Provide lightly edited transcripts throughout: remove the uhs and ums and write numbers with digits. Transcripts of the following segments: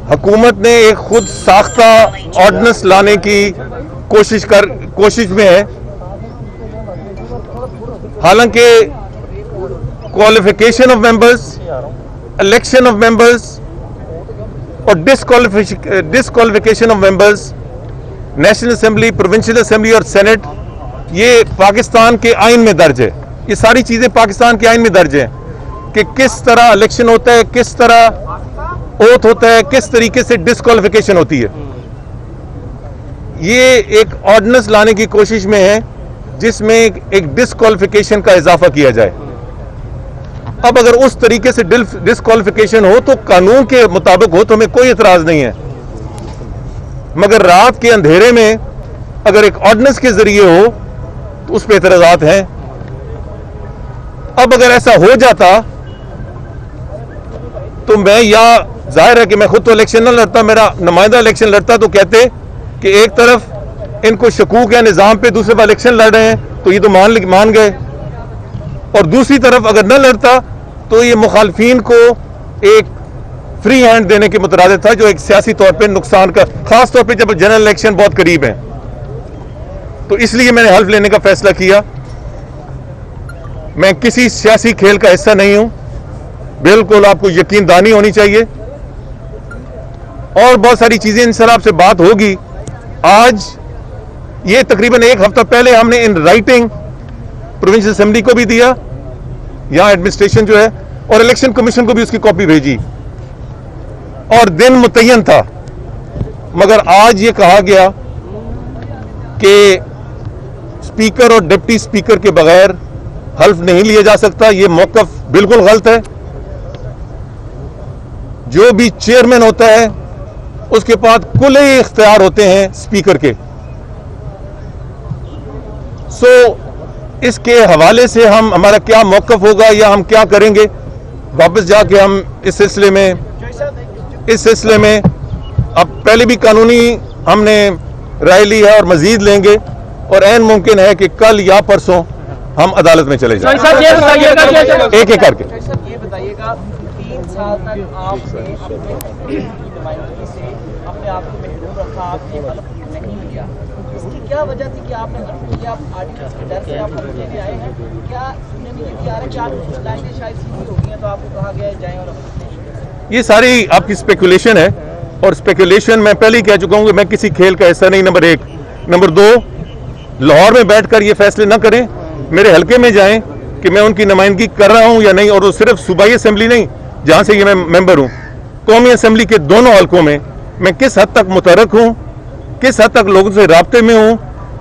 हुकूमत ने एक खुद साख्ता ऑर्डिनेंस लाने की कोशिश में है। हालांकि qualification of members, election of members और disqualification of members, national assembly, provincial assembly और सेनेट, ये पाकिस्तान के आइन में दर्ज है। ये सारी चीजें पाकिस्तान के आइन में दर्ज है कि किस तरह इलेक्शन होता है, किस तरह ओथ होता है, किस तरीके से डिसक्वालिफिकेशन होती है। ये एक ऑर्डिनेंस लाने की कोशिश में है जिसमें एक डिसक्वालिफिकेशन का इजाफा किया जाए। अब अगर उस तरीके से डिसक्वालिफिकेशन हो तो कानून के मुताबिक हो तो हमें कोई एतराज नहीं है, मगर रात के अंधेरे में अगर एक ऑर्डिनेंस के जरिए हो तो उस पर एतराजात हैं। अब अगर ऐसा हो जाता तो मैं, या जाहिर है कि मैं खुद तो इलेक्शन न लड़ता, मेरा नुमाइंदा इलेक्शन लड़ता, तो कहते कि एक तरफ इनको शकूक है निजाम पे, दूसरे पर इलेक्शन लड़ रहे हैं तो ये तो मान गए, और दूसरी तरफ अगर न लड़ता तो ये मुखालफीन को एक फ्री हैंड देने के मुतरादिफ था, जो एक सियासी तौर पे नुकसान का, खास तौर पे जब जनरल इलेक्शन बहुत करीब है। तो इसलिए मैंने हल्फ लेने का फैसला किया। मैं किसी सियासी खेल का हिस्सा नहीं हूं, बिल्कुल आपको यकीनदानी होनी चाहिए। और बहुत सारी चीजें इंशाल्लाह आपसे बात होगी। आज ये तकरीबन एक हफ्ता पहले हमने इन राइटिंग प्रोविंशियल असेंबली को भी दिया, यहां एडमिनिस्ट्रेशन जो है, और इलेक्शन कमीशन को भी उसकी कॉपी भेजी, और दिन मुतय्यन था। मगर आज ये कहा गया कि स्पीकर और डिप्टी स्पीकर के बगैर हल्फ नहीं लिया जा सकता। ये मौक़िफ़ बिल्कुल गलत है। जो भी चेयरमैन होता है उसके पास कुल इख्तियार होते हैं स्पीकर के। इसके हवाले से हमारा क्या मौक़िफ़ होगा या हम क्या करेंगे, वापस जाके हम इस सिलसिले में अब पहले भी कानूनी हमने राय ली है और मजीद लेंगे, और ऐन मुमकिन है कि कल या परसों हम अदालत में चले जाएं, एक एक करके। ये बताइएगा, 3 साल तक आपने अपने नुमाइंदगी से अपने आप को महफूज रखा, आपने हल्फ नहीं लिया, इसकी क्या वजह थी कि आपने हल्फ लिया? आप आर्टिकल्स के डर से आप हल्फ लेने आए हैं? क्या सुनने में ये भी आ रहा है कि आप कुछ लाइनें शायद सीधी हो गई हैं तो आपको कहा गया है जाएं और हल्फ? ये सारी आपकी स्पेकुलेशन है, और स्पेकुलेशन मैं पहले ही कह चुका हूं कि मैं किसी खेल का हिस्सा नहीं, नंबर 1। नंबर 2, लाहौर में बैठकर ये फैसले ना करें, मेरे हल्के में जाएं कि मैं उनकी नुमाइंदगी कर रहा हूं या नहीं, और वो सिर्फ सूबाई असेंबली नहीं जहां से ये मैं मेंबर हूं, कौमी असेंबली के दोनों हल्कों में मैं किस हद तक मुतहर्रिक हूं, किस हद तक लोगों से राब्ते में हूं,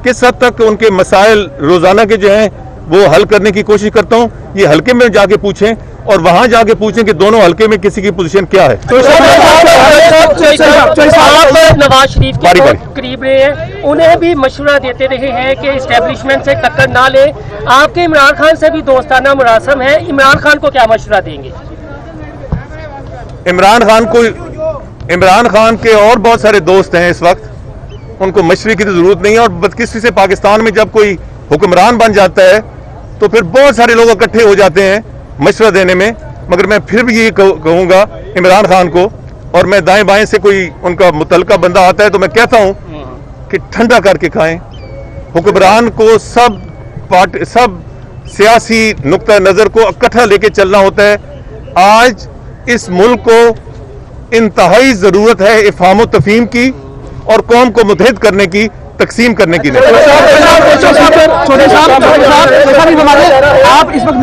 किस हद तक उनके मसाइल रोजाना के जो हैं वो हल करने की कोशिश करता हूं। ये हल्के में जाके पूछें, और वहां जाके पूछें कि दोनों हल्के में किसी की पोजीशन क्या है। नवाज शरीफ के करीब रहे हैं, उन्हें भी मशवरा देते रहे हैं कि इस्टेब्लिशमेंट से टक्कर ना ले। आपके इमरान खान से भी दोस्ताना मुरासम है, इमरान खान को क्या मशवरा देंगे? इमरान खान के और बहुत सारे दोस्त हैं इस वक्त, उनको मशवरे की तो जरूरत नहीं है। और बदकिस्मती से पाकिस्तान में जब कोई हुक्मरान बन जाता है तो फिर बहुत सारे लोग इकट्ठे हो जाते हैं मशवरा देने में। मगर मैं फिर भी ये कहूँगा इमरान खान को, और मैं दाएं बाएं से कोई उनका मुतलका बंदा आता है तो मैं कहता हूँ कि ठंडा करके खाएं। हुक्मरान को सब सियासी नुक्ता नज़र को इकट्ठा लेके चलना होता है। आज इस मुल्क को इंतहाई ज़रूरत है इफ़हाम व तफ़हीम की और कौम को मुत्तहिद करने की, तकसीम करने की नहीं। आप इस वक्त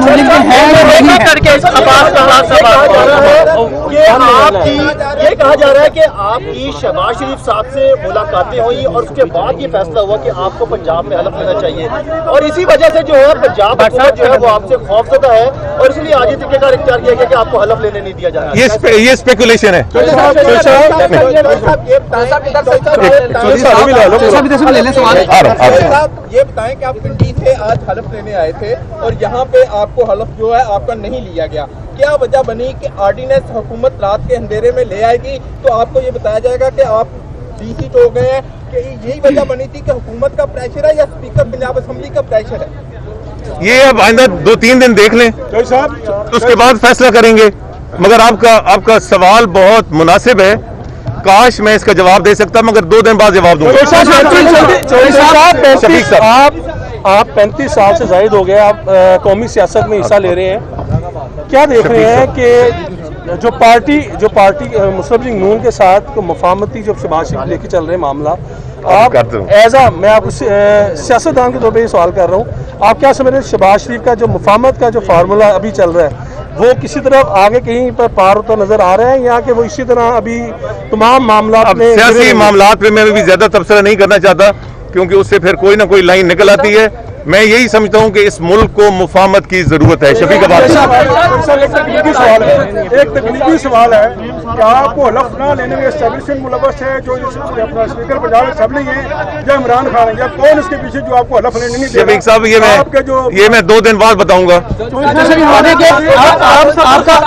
ये कहा जा रहा है कि आपकी शहबाज शरीफ साहब से मुलाकातें हुई और उसके बाद ये फैसला हुआ कि आपको पंजाब में हलफ लेना चाहिए, और इसी वजह से जो है पंजाब हुकूमत जो है वो आपसे खौफजदा है, और इसलिए आज ये तरीक़ेकार इख्तियार किया गया कि आपको हलफ लेने नहीं दिया जा रहा। ये स्पेकुलेशन है। ये बताएं कि आप पिंडी से आज हलफ लेने आए थे और यहाँ पे आपको हलफ जो है आपका नहीं लिया गया, क्या वजह बनी कि ऑर्डिनेंस हुकूमत रात के अंधेरे में ले आएगी तो आपको ये बताया जाएगा कि आप डीसी हो गए हैं, कि यही वजह बनी थी कि हुकूमत का प्रेशर है या स्पीकर पंजाब असेंबली का प्रेशर है? ये अब आइंदा 2-3 दिन देख लें, उसके बाद फैसला करेंगे। मगर आपका सवाल बहुत मुनासिब है, काश मैं इसका जवाब दे सकता, मगर 2 दिन बाद जवाब दूंगा। शफीक साहब, आप 35 साल से जायद हो गए, आप कौमी सियासत में हिस्सा ले रहे हैं, क्या देख रहे हैं कि जो पार्टी मुस्लिम लीग नून के साथ मुफाहमती जो शहबाज शरीफ लेके चल रहे हैं मामला, आप मैं आपको सियासतदान के तौर पर ये सवाल कर रहा हूँ, आप क्या समझ रहे हैं शहबाज शरीफ का जो मुफाहमत का जो फार्मूला अभी चल रहा है वो किसी तरह आगे कहीं पर पार होता नजर आ रहा है, या कि वो इसी तरह अभी तमाम मामला सियासी मामलात पे मैं भी ज्यादा तबसरा नहीं करना चाहता, क्योंकि उससे फिर कोई ना कोई लाइन निकल आती है। मैं यही समझता हूं कि इस मुल्क को मुफाहमत की जरूरत है। शफीक एक तकनीकी सवाल है कि आपको हलफ ना लेने में एस्टेब्लिशमेंट मुलव्वस है, जो अपना स्पीकर पंजाब असेंबली है, या इमरान खान है, या कौन इसके पीछे जो आपको हलफ लेने नहीं दे रहा? शफीक साहब, ये मैं 2 दिन बाद बताऊंगा।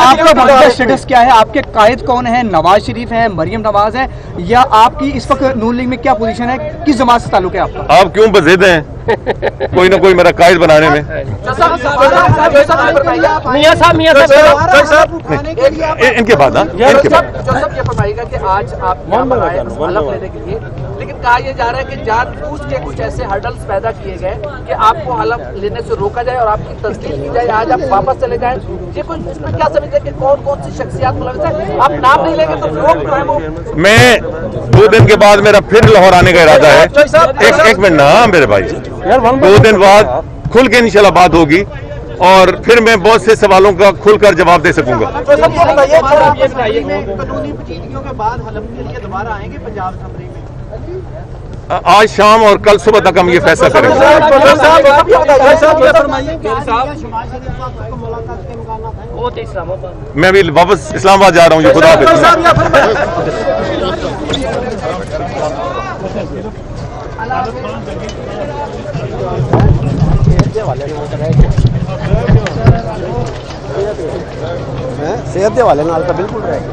आपका स्टेटस क्या है? आपके कायद कौन है? नवाज शरीफ है, मरियम नवाज है, या आपकी इस वक्त नून लीग में क्या पोजीशन है? किस जमात से ताल्लुक है आपका? आप क्यों बज़िद हैं कोई ना कोई मेरा कायद बनाने में? मियां साहब इनके बाद ये फरमाइएगा कि आज आप यहाँ पर आए हलफ लेने के लिए, लेकिन कहा यह जा रहा है कि जानबूझ के कुछ ऐसे हर्डल्स पैदा किए गए कि आपको हलफ लेने से रोका जाए और आपकी तस्दीक की जाए, आज आप वापस चले जाएं। ये कुछ इसमें क्या समझते हैं कि कौन कौन सी शख्सियात मुलव्वस है? आप नाम नहीं लेंगे तो लोग जो है वो मैं 2 दिन के बाद मेरा फिर लाहौर आने का इरादा है। एक मिनट ना मेरे भाई, 2 दिन बाद खुल के इंशाल्लाह बात होगी और फिर मैं बहुत से सवालों का खुलकर जवाब दे सकूंगा। कानूनी पेचीदगियों के बाद हलफ के लिए दोबारा आएंगे पंजाब असेंबली में? आज शाम और कल सुबह तक हम ये फैसला करेंगे। मैं अभी वापस इस्लामाबाद जा रहा हूँ, ये खुदा सेहत के हवाले नाल तो बिल्कुल रहेगा।